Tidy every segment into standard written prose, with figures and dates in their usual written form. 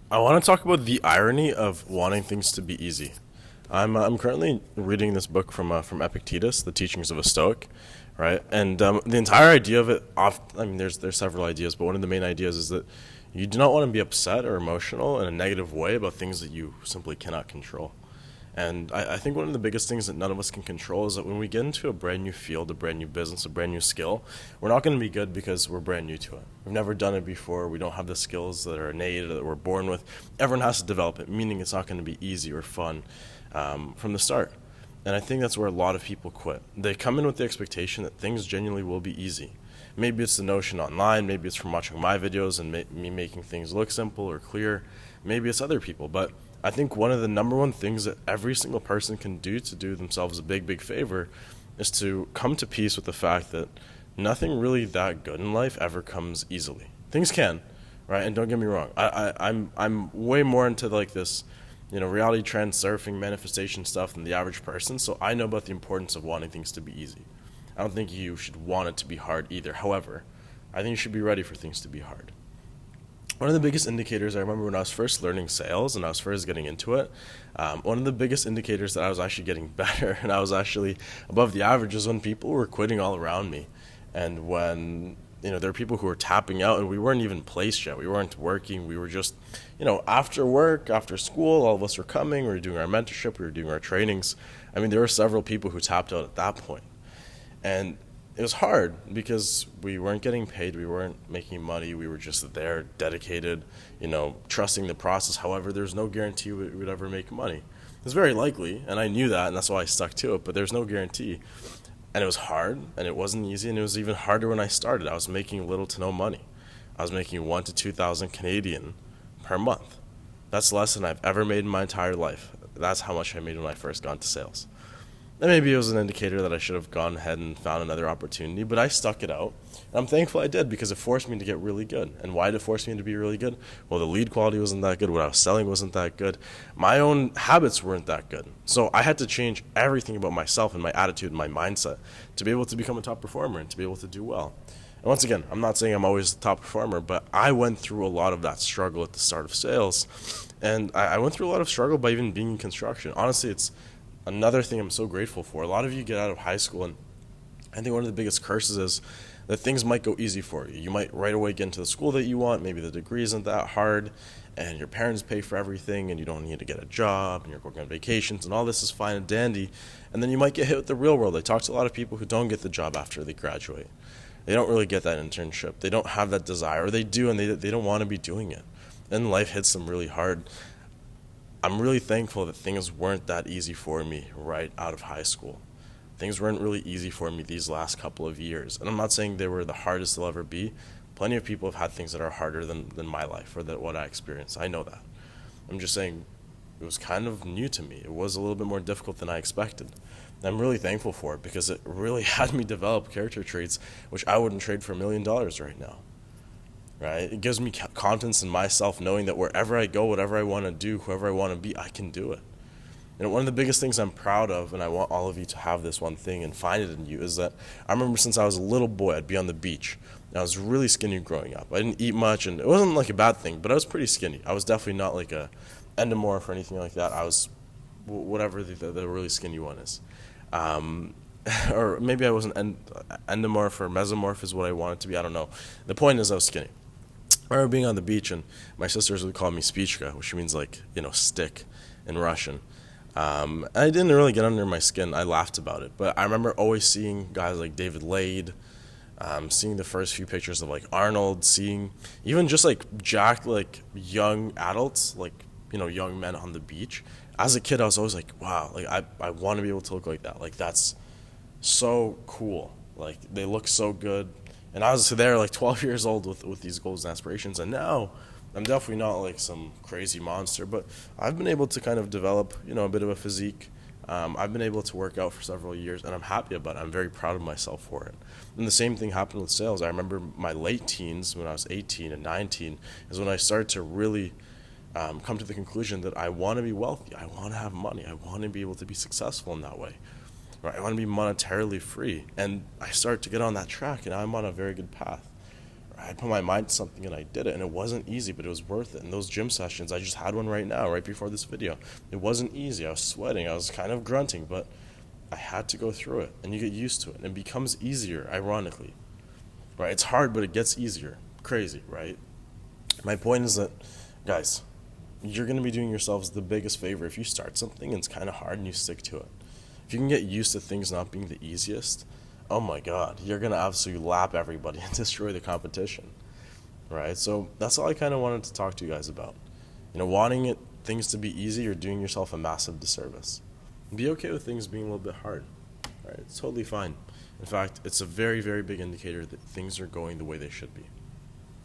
I want to talk about the irony of wanting things to be easy. I'm currently reading this book from Epictetus, The Teachings of a Stoic, right? And the entire idea of it, I mean, there's several ideas, but one of the main ideas is that you do not want to be upset or emotional in a negative way about things that you simply cannot control. And I think one of the biggest things that none of us can control is that when we get into a brand new field, a brand new business, a brand new skill, we're not going to be good because we're brand new to it. We've never done it before. We don't have the skills that are innate, that we're born with. Everyone has to develop it, meaning it's not going to be easy or fun from the start. And I think that's where a lot of people quit. They come in with the expectation that things genuinely will be easy. Maybe it's the notion online, maybe it's from watching my videos and me making things look simple or clear. Maybe it's other people, but I think one of the number one things that every single person can do to do themselves a big favor is to come to peace with the fact that nothing really that good in life ever comes easily. Things can, right? And don't get me wrong, I'm way more into like this, reality trend surfing manifestation stuff than the average person. So I know about the importance of wanting things to be easy. I don't think you should want it to be hard either. However, I think you should be ready for things to be hard. One of the biggest indicators I remember when I was first learning sales and I was first getting into it, one of the biggest indicators that I was actually getting better and I was actually above the average is when people were quitting all around me. And when, there were people who were tapping out and we weren't even placed yet. We weren't working. We were just, after work, after school, all of us were coming. We were doing our mentorship. We were doing our trainings. I mean, there were several people who tapped out at that point. And it was hard because we weren't getting paid, we weren't making money, we were just there, dedicated, trusting the process. However, there's no guarantee we would ever make money. It's very likely, and I knew that, and that's why I stuck to it, but there's no guarantee. And it was hard, and it wasn't easy, and it was even harder when I started. I was making little to no money. I was making 1 to 2,000 Canadian per month. That's less than I've ever made in my entire life. That's how much I made when I first got into sales. And maybe it was an indicator that I should have gone ahead and found another opportunity, but I stuck it out. And I'm thankful I did because it forced me to get really good. And why did it force me to be really good? Well, the lead quality wasn't that good. What I was selling wasn't that good. My own habits weren't that good. So I had to change everything about myself and my attitude and my mindset to be able to become a top performer and to be able to do well. And once again, I'm not saying I'm always the top performer, but I went through a lot of that struggle at the start of sales. And I went through a lot of struggle by even being in construction. Honestly, it's another thing I'm so grateful for. A lot of you get out of high school, and I think one of the biggest curses is that things might go easy for you. You might right away get into the school that you want, maybe the degree isn't that hard, and your parents pay for everything, and you don't need to get a job, and you're going on vacations, and all this is fine and dandy, and then you might get hit with the real world. I talk to a lot of people who don't get the job after they graduate. They don't really get that internship. They don't have that desire, or they do, and they don't want to be doing it. Then life hits them really hard. I'm really thankful that things weren't that easy for me right out of high school. Things weren't really easy for me these last couple of years. And I'm not saying they were the hardest they'll ever be. Plenty of people have had things that are harder than my life or that what I experienced. I know that. I'm just saying it was kind of new to me. It was a little bit more difficult than I expected. And I'm really thankful for it because it really had me develop character traits which I wouldn't trade for $1 million right now. Right? It gives me confidence in myself knowing that wherever I go, whatever I want to do, whoever I want to be, I can do it. One of the biggest things I'm proud of, and I want all of you to have this one thing and find it in you, is that I remember since I was a little boy, I'd be on the beach. And I was really skinny growing up. I didn't eat much, and it wasn't like a bad thing, but I was pretty skinny. I was definitely not like a endomorph or anything like that. I was whatever the really skinny one is. Or maybe I wasn't endomorph or mesomorph is what I wanted to be. I don't know. The point is I was skinny. I remember being on the beach, and my sisters would call me Spichka, which means like, stick in Russian. And I didn't really get under my skin. I laughed about it. But I remember always seeing guys like David Lade, seeing the first few pictures of like Arnold, seeing even just like jacked like young adults, like, young men on the beach. As a kid, I was always like, wow, like I want to be able to look like that. Like that's so cool. Like they look so good. And I was there like 12 years old with these goals and aspirations. And now I'm definitely not like some crazy monster, but I've been able to kind of develop, a bit of a physique. I've been able to work out for several years, and I'm happy about it. I'm very proud of myself for it. And the same thing happened with sales. I remember my late teens, when I was 18 and 19, is when I started to really come to the conclusion that I want to be wealthy. I want to have money. I want to be able to be successful in that way. Right? I want to be monetarily free. And I started to get on that track, and I'm on a very good path. I put my mind to something and I did it, and it wasn't easy, but it was worth it. And those gym sessions, I just had one right now, right before this video. It wasn't easy. I was sweating. I was kind of grunting, but I had to go through it, and you get used to it, and it becomes easier, ironically. Right? It's hard, but it gets easier. Crazy, right? My point is that, guys, you're going to be doing yourselves the biggest favor if you start something and it's kind of hard and you stick to it. If you can get used to things not being the easiest, oh my God, you're going to absolutely lap everybody and destroy the competition, right? So that's all I kind of wanted to talk to you guys about. Wanting things to be easy, you're doing yourself a massive disservice. Be okay with things being a little bit hard, right? It's totally fine. In fact, it's a very, very big indicator that things are going the way they should be.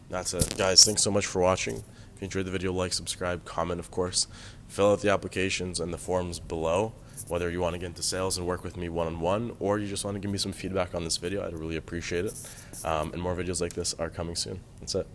That's it. Guys, thanks so much for watching. If you enjoyed the video, like, subscribe, comment, of course. Fill out the applications and the forms below, whether you want to get into sales and work with me one-on-one, or you just want to give me some feedback on this video. I'd really appreciate it. And more videos like this are coming soon. That's it.